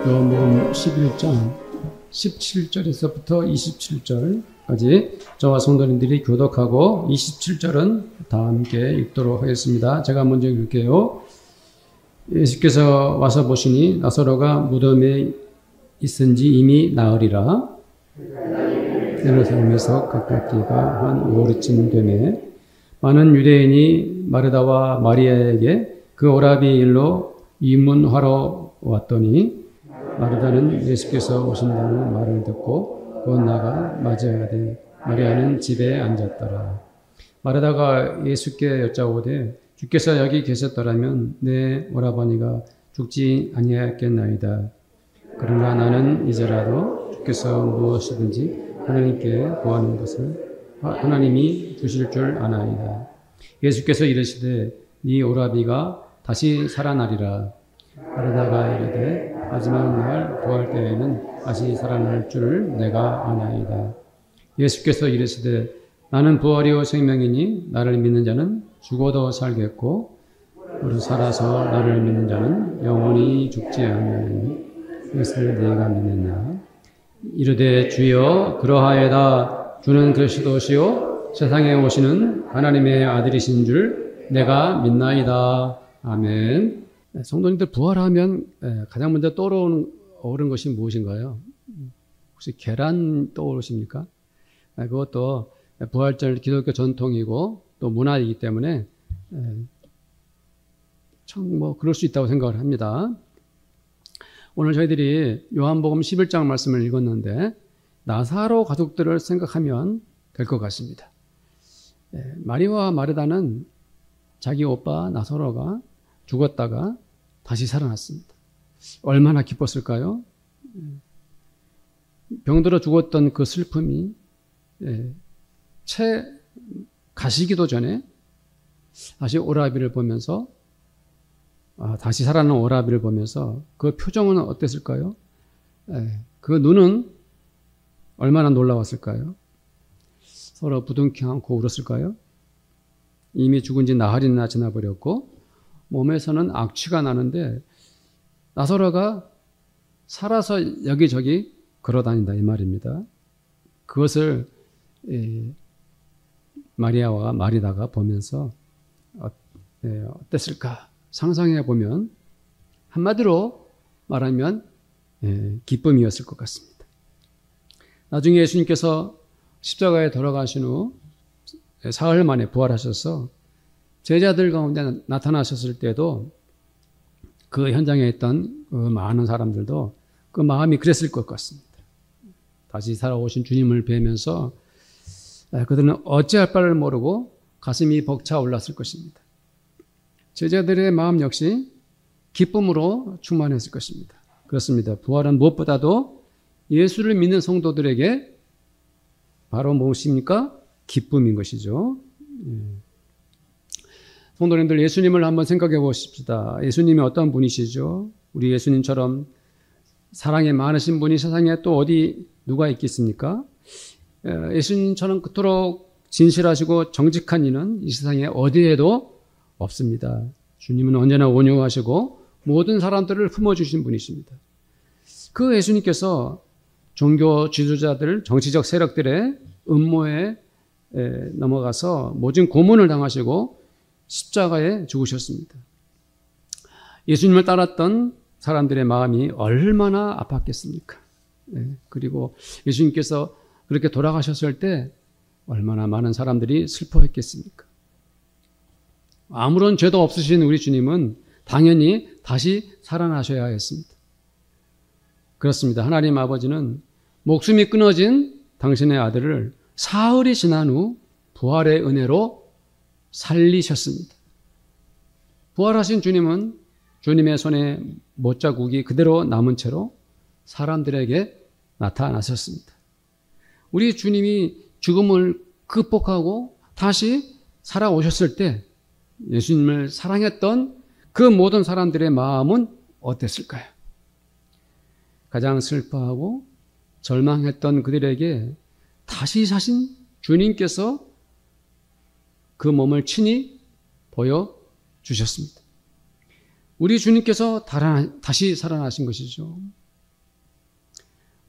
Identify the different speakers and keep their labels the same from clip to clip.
Speaker 1: 요한복음 11장 17절에서부터 27절까지 저와 성도님들이 교독하고 27절은 다 함께 읽도록 하겠습니다. 제가 먼저 읽을게요. 예수께서 와서 보시니 나사로가 무덤에 있은지 이미 나으리라. 예루살렘에서 가깝기가 한 5월쯤 되매 많은 유대인이 마르다와 마리아에게 그 오라비 일로 이문하러 왔더니 마르다는 예수께서 오신다는 말을 듣고 곧 나가 맞이하되 마리아는 집에 앉았더라. 마르다가 예수께 여짜오되 주께서 여기 계셨더라면 내 오라버니가 죽지 아니하였겠나이다. 그러나 나는 이제라도 주께서 무엇이든지 하나님께 구하는 것을 하나님이 주실 줄 아나이다. 예수께서 이르시되 네 오라비가 다시 살아나리라. 마르다가 이르되 마지막 날 구할 때에는 다시 살아날 줄 내가 아나이다. 예수께서 이르시되 나는 부활이요 생명이니 나를 믿는 자는 죽어도 살겠고 오늘 살아서 나를 믿는 자는 영원히 죽지 아니하니 이것을 네가 믿느냐. 이르되 주여 그러하여다. 주는 그리스도시요 세상에 오시는 하나님의 아들이신 줄 내가 믿나이다. 아멘. 성도님들 부활하면 가장 먼저 떠오르는 것이 무엇인가요? 혹시 계란 떠오르십니까? 그것도 부활절 기독교 전통이고 또 문화이기 때문에 참 그럴 수 있다고 생각을 합니다. 오늘 저희들이 요한복음 11장 말씀을 읽었는데 나사로 가족들을 생각하면 될 것 같습니다. 마리아와 마르다는 자기 오빠 나사로가 죽었다가 다시 살아났습니다. 얼마나 기뻤을까요? 병들어 죽었던 그 슬픔이 채 가시기도 전에 다시 오라비를 보면서 다시 살아난 오라비를 보면서 그 표정은 어땠을까요? 그 눈은 얼마나 놀라웠을까요? 서로 부둥켜 안고 울었을까요? 이미 죽은 지 나흘이나 지나버렸고 몸에서는 악취가 나는데 나사로가 살아서 여기저기 걸어다닌다 이 말입니다. 그것을 마리아와 마리다가 보면서 어땠을까 상상해 보면 한마디로 말하면 기쁨이었을 것 같습니다. 나중에 예수님께서 십자가에 돌아가신 후 사흘 만에 부활하셔서 제자들 가운데 나타나셨을 때도 그 현장에 있던 그 많은 사람들도 그 마음이 그랬을 것 같습니다. 다시 살아오신 주님을 뵈면서 그들은 어찌할 바를 모르고 가슴이 벅차 올랐을 것입니다. 제자들의 마음 역시 기쁨으로 충만했을 것입니다. 그렇습니다. 부활은 무엇보다도 예수를 믿는 성도들에게 바로 무엇입니까? 기쁨인 것이죠. 성도님들 예수님을 한번 생각해 보십시다. 예수님이 어떤 분이시죠? 우리 예수님처럼 사랑이 많으신 분이 세상에 또 어디 누가 있겠습니까? 예수님처럼 그토록 진실하시고 정직한 이는 이 세상에 어디에도 없습니다. 주님은 언제나 온유하시고 모든 사람들을 품어주신 분이십니다. 그 예수님께서 종교 지도자들, 정치적 세력들의 음모에 넘어가서 모진 고문을 당하시고 십자가에 죽으셨습니다. 예수님을 따랐던 사람들의 마음이 얼마나 아팠겠습니까? 그리고 예수님께서 그렇게 돌아가셨을 때 얼마나 많은 사람들이 슬퍼했겠습니까? 아무런 죄도 없으신 우리 주님은 당연히 다시 살아나셔야 했습니다. 그렇습니다. 하나님 아버지는 목숨이 끊어진 당신의 아들을 사흘이 지난 후 부활의 은혜로 살리셨습니다. 부활하신 주님은 주님의 손에 못자국이 그대로 남은 채로 사람들에게 나타나셨습니다. 우리 주님이 죽음을 극복하고 다시 살아오셨을 때 예수님을 사랑했던 그 모든 사람들의 마음은 어땠을까요? 가장 슬퍼하고 절망했던 그들에게 다시 사신 주님께서 그 몸을 친히 보여주셨습니다. 우리 주님께서 다시 살아나신 것이죠.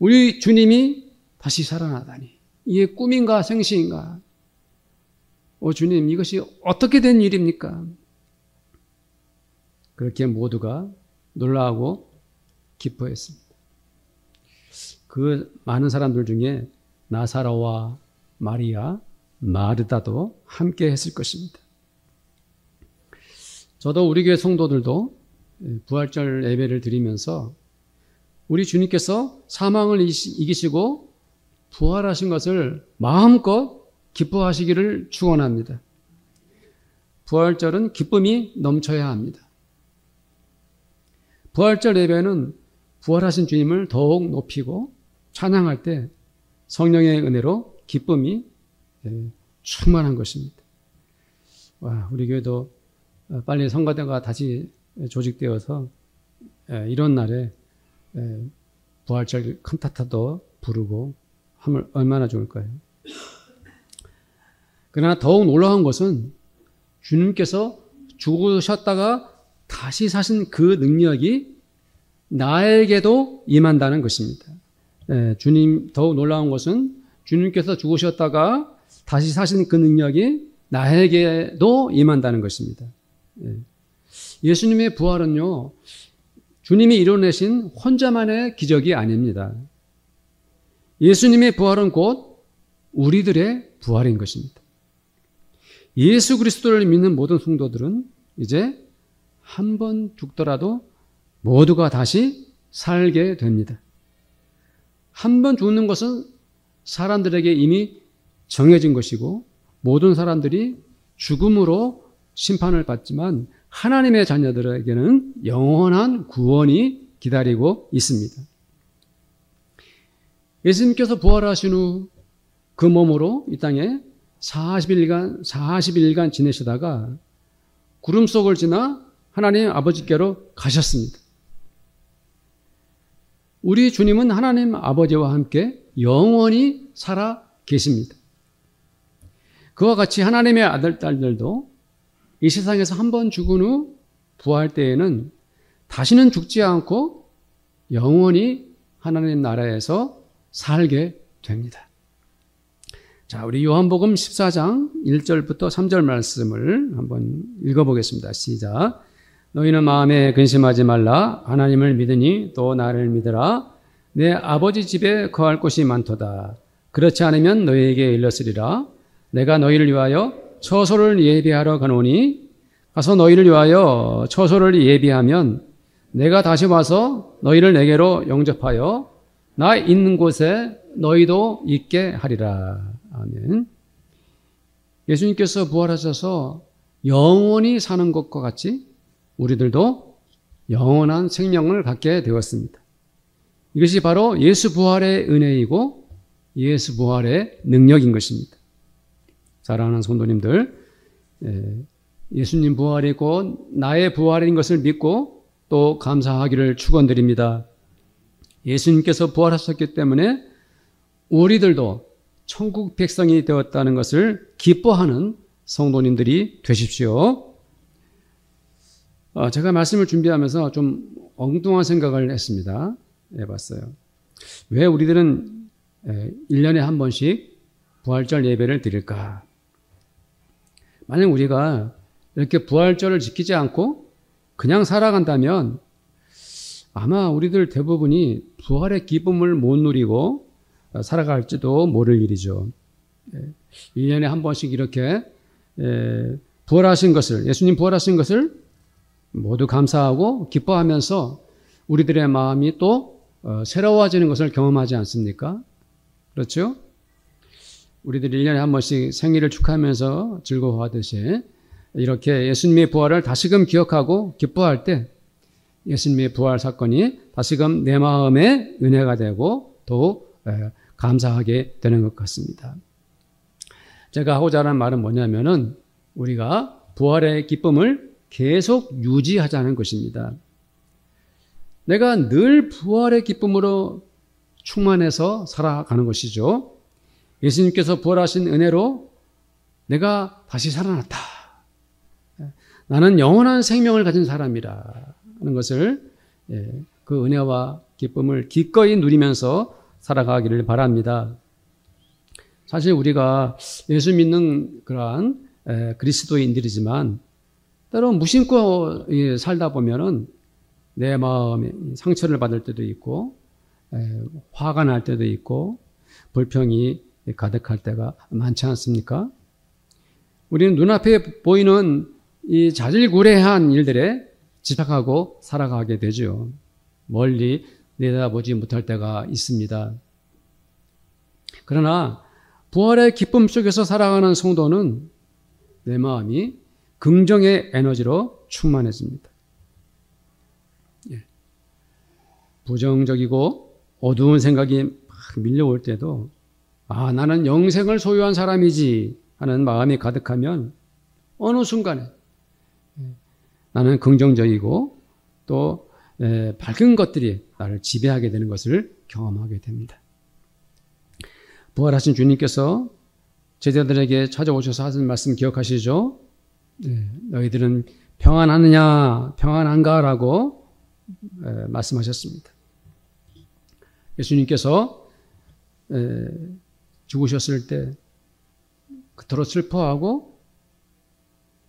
Speaker 1: 우리 주님이 다시 살아나다니 이게 꿈인가 생시인가? 주님, 이것이 어떻게 된 일입니까? 그렇게 모두가 놀라고 기뻐했습니다. 그 많은 사람들 중에 나사로와 마리아, 마르다도 함께 했을 것입니다. 저도 우리 교회 성도들도 부활절 예배를 드리면서 우리 주님께서 사망을 이기시고 부활하신 것을 마음껏 기뻐하시기를 축원합니다. 부활절은 기쁨이 넘쳐야 합니다. 부활절 예배는 부활하신 주님을 더욱 높이고 찬양할 때 성령의 은혜로 기쁨이 충만한 것입니다. 우리 교회도 빨리 성가대가 다시 조직되어서 이런 날에 부활절 칸타타도 부르고 하면 얼마나 좋을까요? 그러나 더욱 놀라운 것은 주님께서 죽으셨다가 다시 사신 그 능력이 나에게도 임한다는 것입니다. 더욱 놀라운 것은 주님께서 죽으셨다가 다시 사신 그 능력이 나에게도 임한다는 것입니다. 예수님의 부활은요, 주님이 이뤄내신 혼자만의 기적이 아닙니다. 예수님의 부활은 곧 우리들의 부활인 것입니다. 예수 그리스도를 믿는 모든 성도들은 이제 한 번 죽더라도 모두가 다시 살게 됩니다. 한 번 죽는 것은 사람들에게 이미 정해진 것이고 모든 사람들이 죽음으로 심판을 받지만 하나님의 자녀들에게는 영원한 구원이 기다리고 있습니다. 예수님께서 부활하신 후 그 몸으로 이 땅에 40일간 지내시다가 구름 속을 지나 하나님 아버지께로 가셨습니다. 우리 주님은 하나님 아버지와 함께 영원히 살아 계십니다. 그와 같이 하나님의 아들, 딸들도 이 세상에서 한 번 죽은 후 부활 때에는 다시는 죽지 않고 영원히 하나님 나라에서 살게 됩니다. 자, 우리 요한복음 14장 1절부터 3절 말씀을 한번 읽어보겠습니다. 시작. 너희는 마음에 근심하지 말라. 하나님을 믿으니 또 나를 믿으라. 내 아버지 집에 거할 곳이 많도다. 그렇지 않으면 너희에게 일렀으리라. 내가 너희를 위하여 처소를 예비하러 가노니 가서 너희를 위하여 처소를 예비하면 내가 다시 와서 너희를 내게로 영접하여 나 있는 곳에 너희도 있게 하리라. 아멘. 예수님께서 부활하셔서 영원히 사는 것과 같이 우리들도 영원한 생명을 갖게 되었습니다. 이것이 바로 예수 부활의 은혜이고 예수 부활의 능력인 것입니다. 사랑하는 성도님들, 예수님 부활이 곧 나의 부활인 것을 믿고 또 감사하기를 축원드립니다. 예수님께서 부활하셨기 때문에 우리들도 천국 백성이 되었다는 것을 기뻐하는 성도님들이 되십시오. 제가 말씀을 준비하면서 좀 엉뚱한 생각을 해봤어요. 왜 우리들은 1년에 한 번씩 부활절 예배를 드릴까? 만약 우리가 이렇게 부활절을 지키지 않고 그냥 살아간다면 아마 우리들 대부분이 부활의 기쁨을 못 누리고 살아갈지도 모를 일이죠. 1년에 한 번씩 이렇게 부활하신 것을, 예수님 부활하신 것을 모두 감사하고 기뻐하면서 우리들의 마음이 또 새로워지는 것을 경험하지 않습니까? 그렇죠? 우리들이 1년에 한 번씩 생일을 축하하면서 즐거워하듯이 이렇게 예수님의 부활을 다시금 기억하고 기뻐할 때 예수님의 부활 사건이 다시금 내 마음에 은혜가 되고 더욱 감사하게 되는 것 같습니다. 제가 하고자 하는 말은 뭐냐면은 우리가 부활의 기쁨을 계속 유지하자는 것입니다. 내가 늘 부활의 기쁨으로 충만해서 살아가는 것이죠. 예수님께서 부활하신 은혜로 내가 다시 살아났다. 나는 영원한 생명을 가진 사람이라 하는 것을 그 은혜와 기쁨을 기꺼이 누리면서 살아가기를 바랍니다. 사실 우리가 예수 믿는 그러한 그리스도인들이지만 때로 무심코 살다 보면은 내 마음에 상처를 받을 때도 있고 화가 날 때도 있고 불평이 가득할 때가 많지 않습니까? 우리는 눈앞에 보이는 이 자질구레한 일들에 집착하고 살아가게 되죠. 멀리 내다보지 못할 때가 있습니다. 그러나 부활의 기쁨 속에서 살아가는 성도는 내 마음이 긍정의 에너지로 충만해집니다. 부정적이고 어두운 생각이 막 밀려올 때도 나는 영생을 소유한 사람이지 하는 마음이 가득하면 어느 순간에 나는 긍정적이고 또 밝은 것들이 나를 지배하게 되는 것을 경험하게 됩니다. 부활하신 주님께서 제자들에게 찾아오셔서 하신 말씀 기억하시죠? 너희들은 평안하느냐 평안한가? 라고 말씀하셨습니다. 예수님께서 죽으셨을 때 그토록 슬퍼하고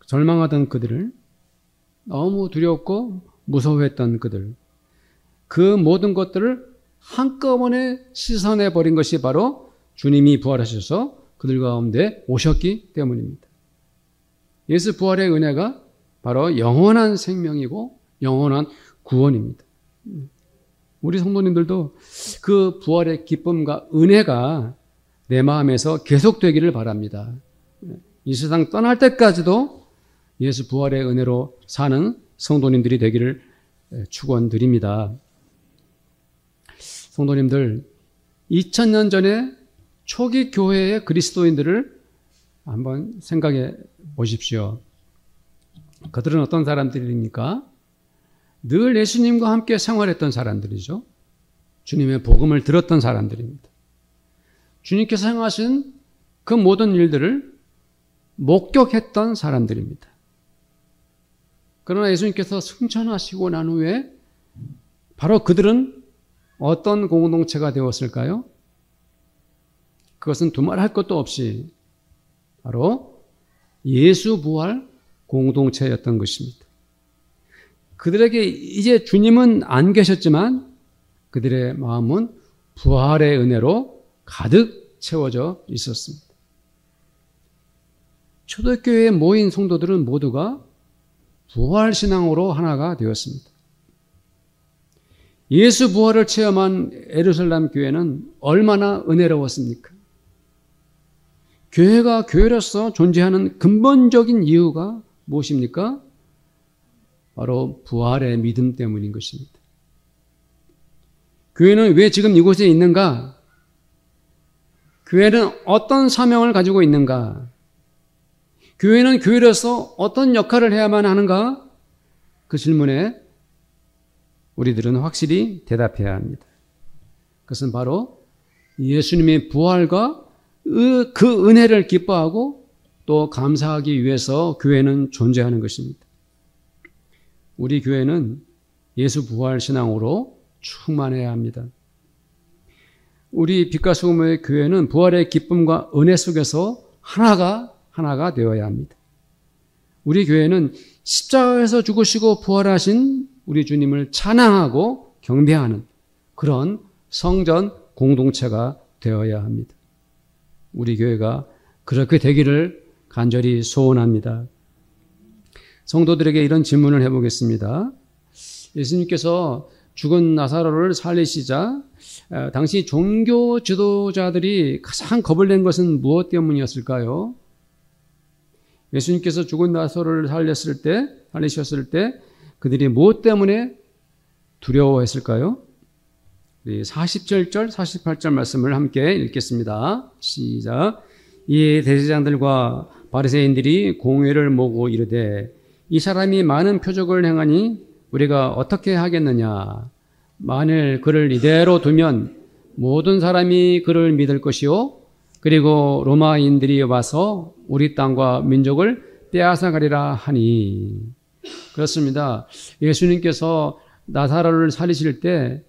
Speaker 1: 절망하던 그들을, 너무 두렵고 무서워했던 그들, 그 모든 것들을 한꺼번에 씻어내버린 것이 바로 주님이 부활하셔서 그들 가운데 오셨기 때문입니다. 예수 부활의 은혜가 바로 영원한 생명이고 영원한 구원입니다. 우리 성도님들도 그 부활의 기쁨과 은혜가 내 마음에서 계속되기를 바랍니다. 이 세상 떠날 때까지도 예수 부활의 은혜로 사는 성도님들이 되기를 축원드립니다. 성도님들, 2000년 전에 초기 교회의 그리스도인들을 한번 생각해 보십시오. 그들은 어떤 사람들입니까? 늘 예수님과 함께 생활했던 사람들이죠. 주님의 복음을 들었던 사람들입니다. 주님께서 행하신 그 모든 일들을 목격했던 사람들입니다. 그러나 예수님께서 승천하시고 난 후에 바로 그들은 어떤 공동체가 되었을까요? 그것은 두말할 것도 없이 바로 예수 부활 공동체였던 것입니다. 그들에게 이제 주님은 안 계셨지만 그들의 마음은 부활의 은혜로 가득 채워져 있었습니다. 초대교회에 모인 성도들은 모두가 부활신앙으로 하나가 되었습니다. 예수 부활을 체험한 예루살렘 교회는 얼마나 은혜로웠습니까? 교회가 교회로서 존재하는 근본적인 이유가 무엇입니까? 바로 부활의 믿음 때문인 것입니다. 교회는 왜 지금 이곳에 있는가? 교회는 어떤 사명을 가지고 있는가? 교회는 교회로서 어떤 역할을 해야만 하는가? 그 질문에 우리들은 확실히 대답해야 합니다. 그것은 바로 예수님의 부활과 그 은혜를 기뻐하고 또 감사하기 위해서 교회는 존재하는 것입니다. 우리 교회는 예수 부활 신앙으로 충만해야 합니다. 우리 빛과 소금의 교회는 부활의 기쁨과 은혜 속에서 하나가 되어야 합니다. 우리 교회는 십자가에서 죽으시고 부활하신 우리 주님을 찬양하고 경배하는 그런 성전 공동체가 되어야 합니다. 우리 교회가 그렇게 되기를 간절히 소원합니다. 성도들에게 이런 질문을 해보겠습니다. 예수님께서 죽은 나사로를 살리시자 당시 종교 지도자들이 가장 겁을 낸 것은 무엇 때문이었을까요? 예수님께서 죽은 나사로를 살리셨을 때 그들이 무엇 때문에 두려워했을까요? 47절, 48절 말씀을 함께 읽겠습니다. 시작. 이에 대제사장들과 바리새인들이 공회를 모으고 이르되 이 사람이 많은 표적을 행하니 우리가 어떻게 하겠느냐? 만일 그를 이대로 두면 모든 사람이 그를 믿을 것이요 그리고 로마인들이 와서 우리 땅과 민족을 빼앗아가리라 하니. 그렇습니다. 예수님께서 나사로를 살리실 때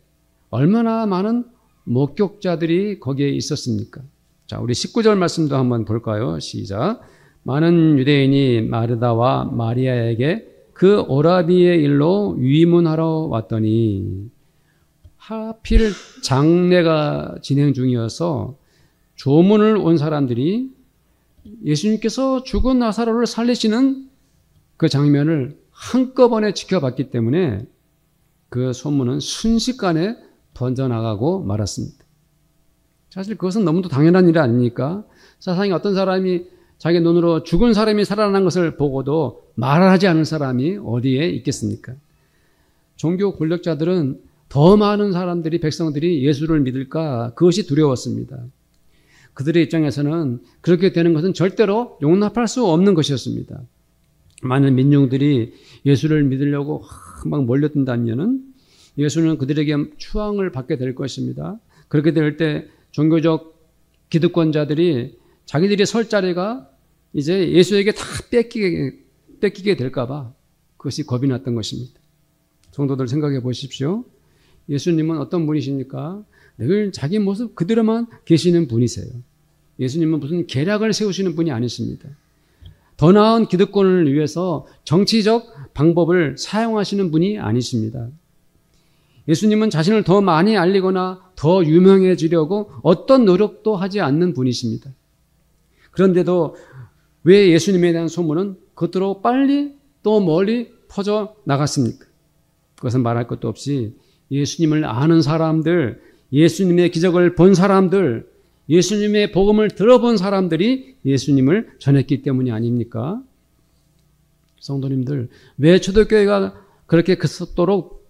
Speaker 1: 얼마나 많은 목격자들이 거기에 있었습니까? 자, 우리 19절 말씀도 한번 볼까요? 시작. 많은 유대인이 마르다와 마리아에게 그 오라비의 일로 위문하러 왔더니 하필 장례가 진행 중이어서 조문을 온 사람들이 예수님께서 죽은 나사로를 살리시는 그 장면을 한꺼번에 지켜봤기 때문에 그 소문은 순식간에 번져나가고 말았습니다. 사실 그것은 너무도 당연한 일이 아닙니까? 세상에 어떤 사람이 자기 눈으로 죽은 사람이 살아난 것을 보고도 말하지 않을 사람이 어디에 있겠습니까? 종교 권력자들은 더 많은 사람들이, 백성들이 예수를 믿을까 그것이 두려웠습니다. 그들의 입장에서는 그렇게 되는 것은 절대로 용납할 수 없는 것이었습니다. 많은 민중들이 예수를 믿으려고 막 몰려든다면은 예수는 그들에게 추앙을 받게 될 것입니다. 그렇게 될 때 종교적 기득권자들이 자기들이 설 자리가 이제 예수에게 다 뺏기게 될까봐 그것이 겁이 났던 것입니다. 성도들 생각해 보십시오. 예수님은 어떤 분이십니까? 늘 자기 모습 그대로만 계시는 분이세요. 예수님은 무슨 계략을 세우시는 분이 아니십니다. 더 나은 기득권을 위해서 정치적 방법을 사용하시는 분이 아니십니다. 예수님은 자신을 더 많이 알리거나 더 유명해지려고 어떤 노력도 하지 않는 분이십니다. 그런데도 왜 예수님에 대한 소문은 그토록 빨리 또 멀리 퍼져 나갔습니까? 그것은 말할 것도 없이 예수님을 아는 사람들, 예수님의 기적을 본 사람들, 예수님의 복음을 들어본 사람들이 예수님을 전했기 때문이 아닙니까? 성도님들, 왜 초대교회가 그렇게 급속도로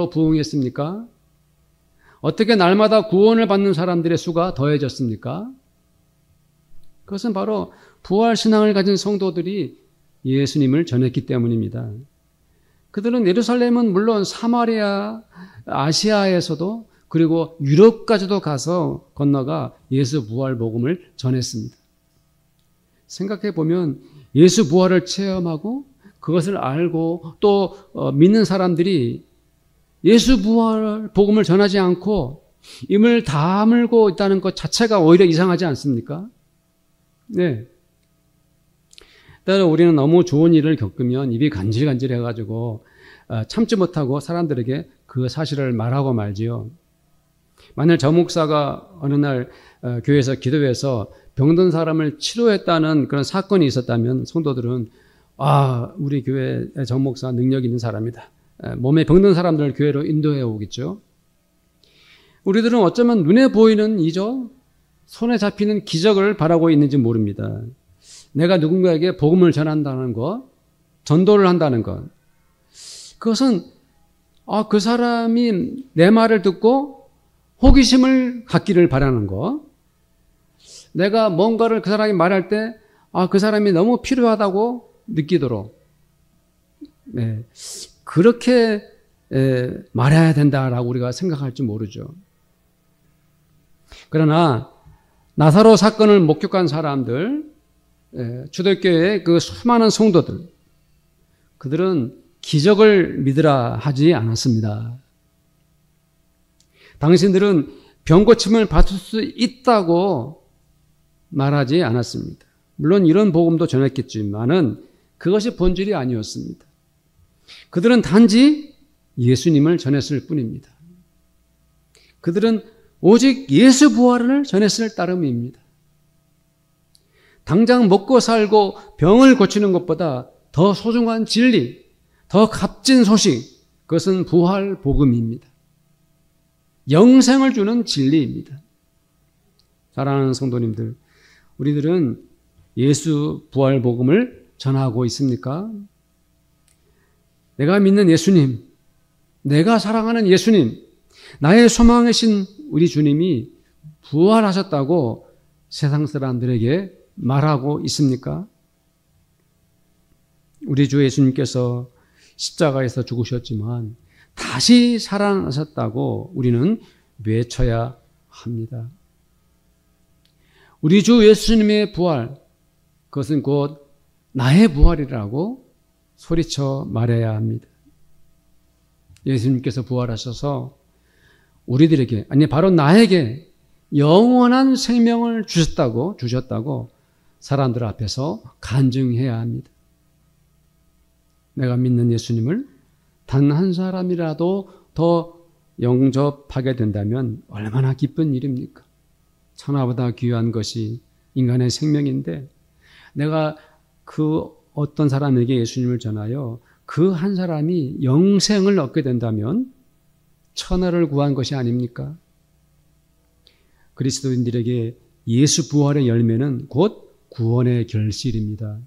Speaker 1: 부흥했습니까? 어떻게 날마다 구원을 받는 사람들의 수가 더해졌습니까? 그것은 바로 부활신앙을 가진 성도들이 예수님을 전했기 때문입니다. 그들은 예루살렘은 물론 사마리아, 아시아에서도 그리고 유럽까지도 가서 건너가 예수 부활 복음을 전했습니다. 생각해 보면 예수 부활을 체험하고 그것을 알고 또 믿는 사람들이 예수 부활 복음을 전하지 않고 입을 다물고 있다는 것 자체가 오히려 이상하지 않습니까? 네. 때로 우리는 너무 좋은 일을 겪으면 입이 간질간질해가지고 참지 못하고 사람들에게 그 사실을 말하고 말지요. 만일 저 목사가 어느 날 교회에서 기도해서 병든 사람을 치료했다는 그런 사건이 있었다면 성도들은 우리 교회의 저 목사 능력 있는 사람이다. 몸에 병든 사람들을 교회로 인도해 오겠죠. 우리들은 어쩌면 눈에 보이는 이저 손에 잡히는 기적을 바라고 있는지 모릅니다. 내가 누군가에게 복음을 전한다는 것, 전도를 한다는 것, 그것은 그 사람이 내 말을 듣고 호기심을 갖기를 바라는 것, 내가 뭔가를 그 사람이 말할 때 그 사람이 너무 필요하다고 느끼도록 그렇게 말해야 된다라고 우리가 생각할지 모르죠. 그러나 나사로 사건을 목격한 사람들, 초대교회의 그 수많은 성도들, 그들은 기적을 믿으라 하지 않았습니다. 당신들은 병고침을 받을 수 있다고 말하지 않았습니다. 물론 이런 복음도 전했겠지만은 그것이 본질이 아니었습니다. 그들은 단지 예수님을 전했을 뿐입니다. 그들은 오직 예수 부활을 전했을 따름입니다. 당장 먹고 살고 병을 고치는 것보다 더 소중한 진리, 더 값진 소식, 그것은 부활 복음입니다. 영생을 주는 진리입니다. 사랑하는 성도님들, 우리들은 예수 부활 복음을 전하고 있습니까? 내가 믿는 예수님, 내가 사랑하는 예수님, 나의 소망이신 우리 주님이 부활하셨다고 세상 사람들에게 말하고 있습니까? 우리 주 예수님께서 십자가에서 죽으셨지만 다시 살아나셨다고 우리는 외쳐야 합니다. 우리 주 예수님의 부활, 그것은 곧 나의 부활이라고 소리쳐 말해야 합니다. 예수님께서 부활하셔서 우리들에게, 아니 바로 나에게 영원한 생명을 주셨다고 사람들 앞에서 간증해야 합니다. 내가 믿는 예수님을 단 한 사람이라도 더 영접하게 된다면 얼마나 기쁜 일입니까? 천하보다 귀한 것이 인간의 생명인데 내가 그 어떤 사람에게 예수님을 전하여 그 한 사람이 영생을 얻게 된다면 천하를 구한 것이 아닙니까? 그리스도인들에게 예수 부활의 열매는 곧 구원의 결실입니다.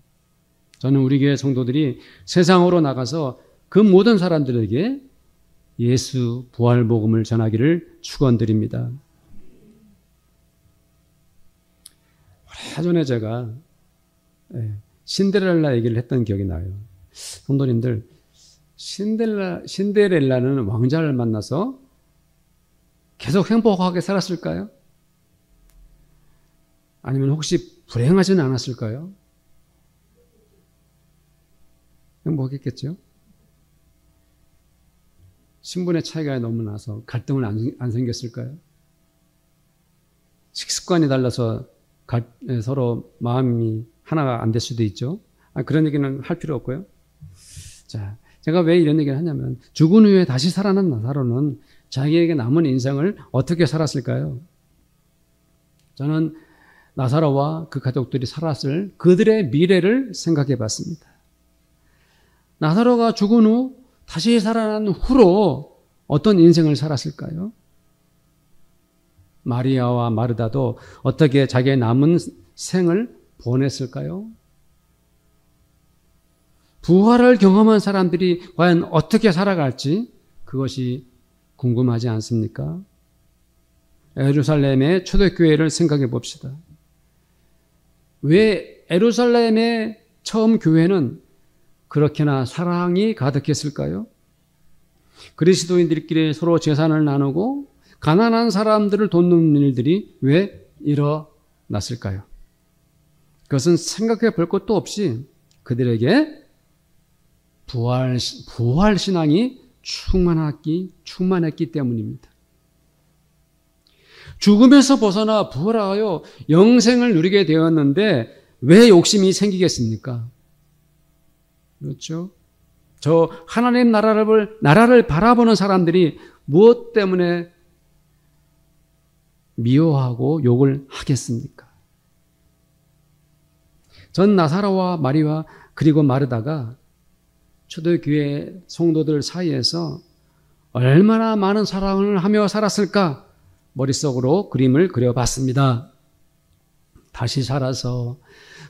Speaker 1: 저는 우리 교회 성도들이 세상으로 나가서 그 모든 사람들에게 예수 부활 복음을 전하기를 축원드립니다. 오래전에 제가 신데렐라 얘기를 했던 기억이 나요. 성도님들, 신데렐라는 왕자를 만나서 계속 행복하게 살았을까요? 아니면 혹시 불행하지는 않았을까요? 행복했겠죠? 신분의 차이가 너무 나서 갈등을 안 생겼을까요? 식습관이 달라서 서로 마음이 하나가 안 될 수도 있죠. 그런 얘기는 할 필요 없고요. 자, 제가 왜 이런 얘기를 하냐면 죽은 후에 다시 살아난 나사로는 자기에게 남은 인생을 어떻게 살았을까요? 저는 나사로와 그 가족들이 살았을 그들의 미래를 생각해 봤습니다. 나사로가 죽은 후 다시 살아난 후로 어떤 인생을 살았을까요? 마리아와 마르다도 어떻게 자기의 남은 생을 보냈을까요? 부활을 경험한 사람들이 과연 어떻게 살아갈지 그것이 궁금하지 않습니까? 예루살렘의 초대교회를 생각해 봅시다. 왜 예루살렘의 처음 교회는 그렇게나 사랑이 가득했을까요? 그리스도인들끼리 서로 재산을 나누고 가난한 사람들을 돕는 일들이 왜 일어났을까요? 그것은 생각해 볼 것도 없이 그들에게 부활 신앙이 충만했기 때문입니다. 죽음에서 벗어나 부활하여 영생을 누리게 되었는데 왜 욕심이 생기겠습니까? 그렇죠? 저 하나님 나라를 바라보는 사람들이 무엇 때문에 미워하고 욕을 하겠습니까? 전 나사로와 마리아 그리고 마르다가 초대교회 성도들 사이에서 얼마나 많은 사랑을 하며 살았을까 머릿속으로 그림을 그려봤습니다. 다시 살아서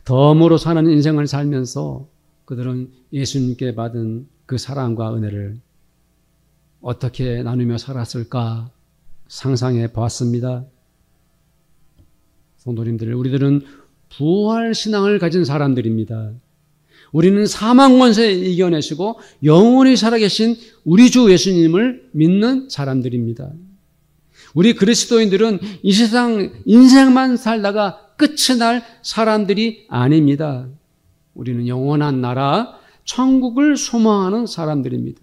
Speaker 1: 덤으로 사는 인생을 살면서 그들은 예수님께 받은 그 사랑과 은혜를 어떻게 나누며 살았을까 상상해 보았습니다. 성도님들, 우리들은 부활 신앙을 가진 사람들입니다. 우리는 사망 권세에 이겨내시고 영원히 살아계신 우리 주 예수님을 믿는 사람들입니다. 우리 그리스도인들은 이 세상 인생만 살다가 끝이 날 사람들이 아닙니다. 우리는 영원한 나라, 천국을 소망하는 사람들입니다.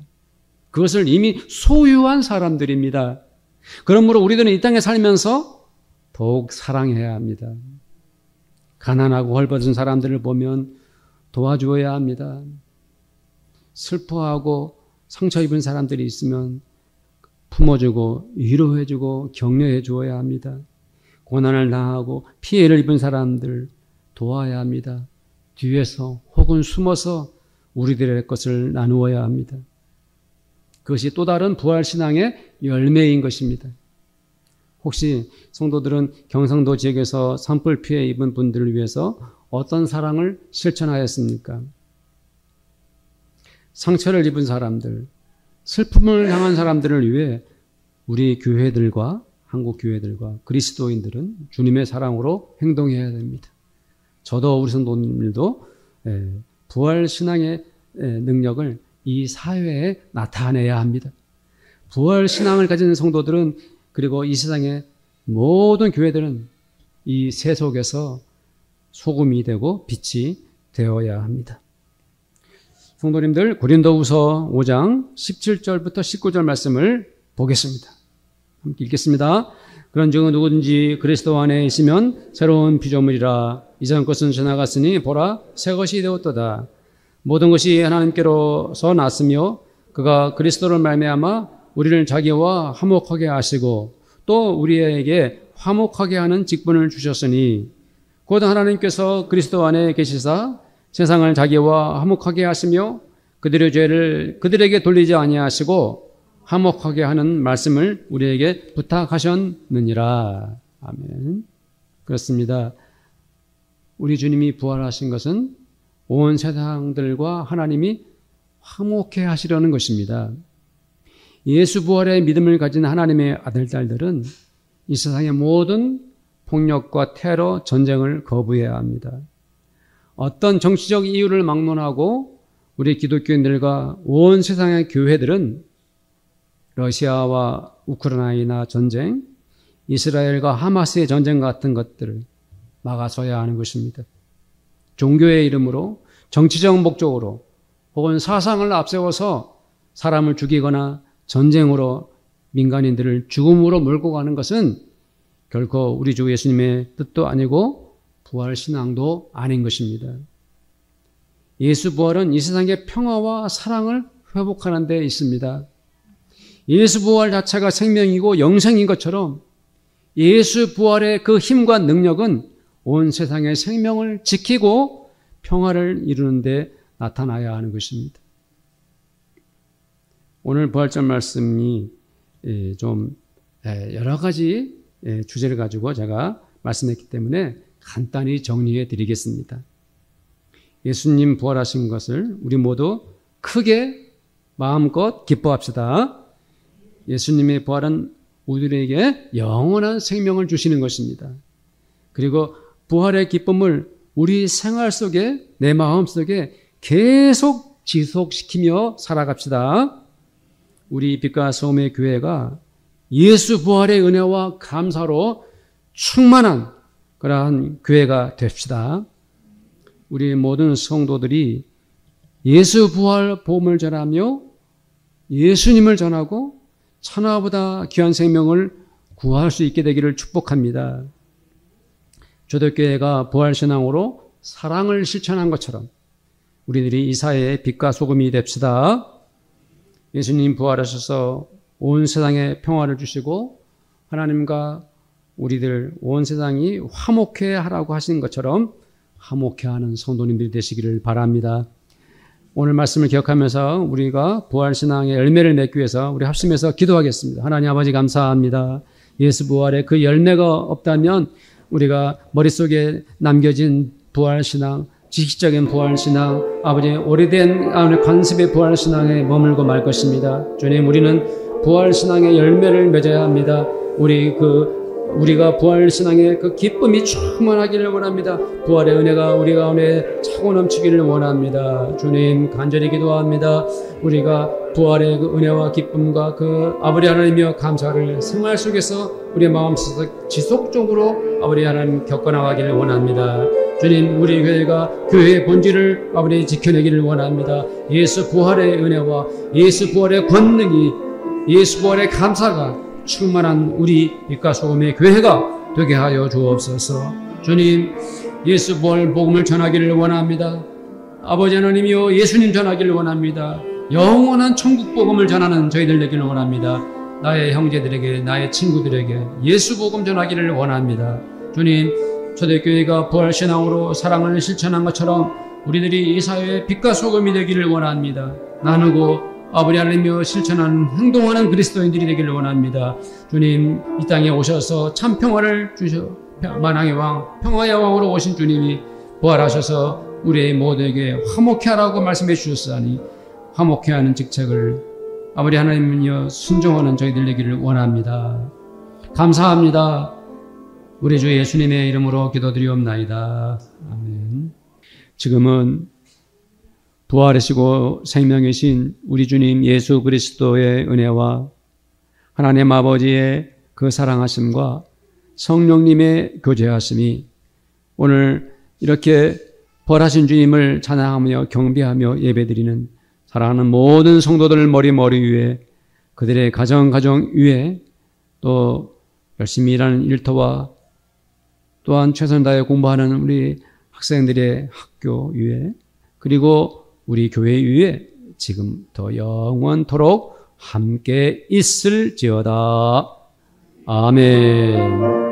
Speaker 1: 그것을 이미 소유한 사람들입니다. 그러므로 우리들은 이 땅에 살면서 더욱 사랑해야 합니다. 가난하고 헐벗은 사람들을 보면 도와주어야 합니다. 슬퍼하고 상처 입은 사람들이 있으면 품어주고 위로해주고 격려해 주어야 합니다. 고난을 당하고 피해를 입은 사람들 도와야 합니다. 뒤에서 혹은 숨어서 우리들의 것을 나누어야 합니다. 그것이 또 다른 부활신앙의 열매인 것입니다. 혹시 성도들은 경상도 지역에서 산불 피해 입은 분들을 위해서 어떤 사랑을 실천하였습니까? 상처를 입은 사람들, 슬픔을 당한 사람들을 위해 우리 교회들과 한국 교회들과 그리스도인들은 주님의 사랑으로 행동해야 됩니다. 저도 우리 성도님들도 부활 신앙의 능력을 이 사회에 나타내야 합니다. 부활 신앙을 가진 성도들은 그리고 이 세상의 모든 교회들은 이 세속에서 소금이 되고 빛이 되어야 합니다. 성도님들, 고린도후서 5장 17절부터 19절 말씀을 보겠습니다. 함께 읽겠습니다. 그런즉 누구든지 그리스도 안에 있으면 새로운 피조물이라. 이전 것은 지나갔으니 보라 새 것이 되었도다. 모든 것이 하나님께로서 났으며 그가 그리스도를 말미암아 우리를 자기와 화목하게 하시고 또 우리에게 화목하게 하는 직분을 주셨으니 곧 하나님께서 그리스도 안에 계시사 세상을 자기와 화목하게 하시며 그들의 죄를 그들에게 돌리지 아니하시고 화목하게 하는 말씀을 우리에게 부탁하셨느니라. 아멘. 그렇습니다. 우리 주님이 부활하신 것은 온 세상들과 하나님이 화목해 하시려는 것입니다. 예수 부활의 믿음을 가진 하나님의 아들, 딸들은 이 세상의 모든 폭력과 테러, 전쟁을 거부해야 합니다. 어떤 정치적 이유를 막론하고 우리 기독교인들과 온 세상의 교회들은 러시아와 우크라이나 전쟁, 이스라엘과 하마스의 전쟁 같은 것들을 막아서야 하는 것입니다. 종교의 이름으로 정치적 목적으로 혹은 사상을 앞세워서 사람을 죽이거나 전쟁으로 민간인들을 죽음으로 몰고 가는 것은 결코 우리 주 예수님의 뜻도 아니고 부활신앙도 아닌 것입니다. 예수 부활은 이 세상의 평화와 사랑을 회복하는 데 있습니다. 예수 부활 자체가 생명이고 영생인 것처럼 예수 부활의 그 힘과 능력은 온 세상의 생명을 지키고 평화를 이루는 데 나타나야 하는 것입니다. 오늘 부활절 말씀이 좀 여러 가지 주제를 가지고 제가 말씀했기 때문에 간단히 정리해 드리겠습니다. 예수님 부활하신 것을 우리 모두 크게 마음껏 기뻐합시다. 예수님의 부활은 우리에게 영원한 생명을 주시는 것입니다. 그리고 부활의 기쁨을 우리 생활 속에, 내 마음 속에 계속 지속시키며 살아갑시다. 우리 빛과 소금의 교회가 예수 부활의 은혜와 감사로 충만한 그러한 교회가 됩시다. 우리 모든 성도들이 예수 부활 복음을 전하며 예수님을 전하고 천하보다 귀한 생명을 구할 수 있게 되기를 축복합니다. 초대교회가 부활신앙으로 사랑을 실천한 것처럼 우리들이 이 사회의 빛과 소금이 됩시다. 예수님 부활하셔서 온 세상에 평화를 주시고 하나님과 우리들 온 세상이 화목해 하라고 하신 것처럼 화목해 하는 성도님들이 되시기를 바랍니다. 오늘 말씀을 기억하면서 우리가 부활신앙의 열매를 맺기 위해서 우리 합심해서 기도하겠습니다. 하나님 아버지 감사합니다. 예수 부활의 그 열매가 없다면 우리가 머릿속에 남겨진 부활신앙, 지식적인 부활신앙, 아버지 오래된 관습의 부활신앙에 머물고 말 것입니다. 주님, 우리는 부활신앙의 열매를 맺어야 합니다. 우리가 부활신앙의 그 기쁨이 충만하기를 원합니다. 부활의 은혜가 우리 가운데 차고 넘치기를 원합니다. 주님, 간절히 기도합니다. 우리가 부활의 그 은혜와 기쁨과 그 아버지 하나님이여 감사를 생활 속에서 우리의 마음속에서 지속적으로 아버지 하나님 겪어나가기를 원합니다. 주님, 우리 교회가 교회의 본질을 아버지 지켜내기를 원합니다. 예수 부활의 은혜와 예수 부활의 권능이, 예수 부활의 감사가 충만한 우리 빛과 소금의 교회가 되게 하여 주옵소서. 주님, 예수 부활 복음을 전하기를 원합니다. 아버지 하나님이여 예수님 전하기를 원합니다. 영원한 천국 복음을 전하는 저희들 되기를 원합니다. 나의 형제들에게, 나의 친구들에게 예수 복음 전하기를 원합니다. 주님, 초대교회가 부활신앙으로 사랑을 실천한 것처럼 우리들이 이 사회의 빛과 소금이 되기를 원합니다. 나누고 아버지 하나님이여 실천하는 행동하는 그리스도인들이 되기를 원합니다. 주님, 이 땅에 오셔서 참 평화를 주셔 만왕의 왕, 평화의 왕으로 오신 주님이 부활하셔서 우리 모두에게 화목해 하라고 말씀해 주셨으니 화목해 하는 직책을 아버지 하나님이여 순종하는 저희들 되기를 원합니다. 감사합니다. 우리 주 예수님의 이름으로 기도드리옵나이다. 아멘. 지금은 부활하시고 생명이신 우리 주님 예수 그리스도의 은혜와 하나님 아버지의 그 사랑하심과 성령님의 교제하심이 오늘 이렇게 부활하신 주님을 찬양하며 경배하며 예배드리는 사랑하는 모든 성도들 머리 위에, 그들의 가정 위에 또 열심히 일하는 일터와 또한 최선을 다해 공부하는 우리 학생들의 학교 위에 그리고 우리 교회 위에 지금부터 영원토록 함께 있을지어다. 아멘.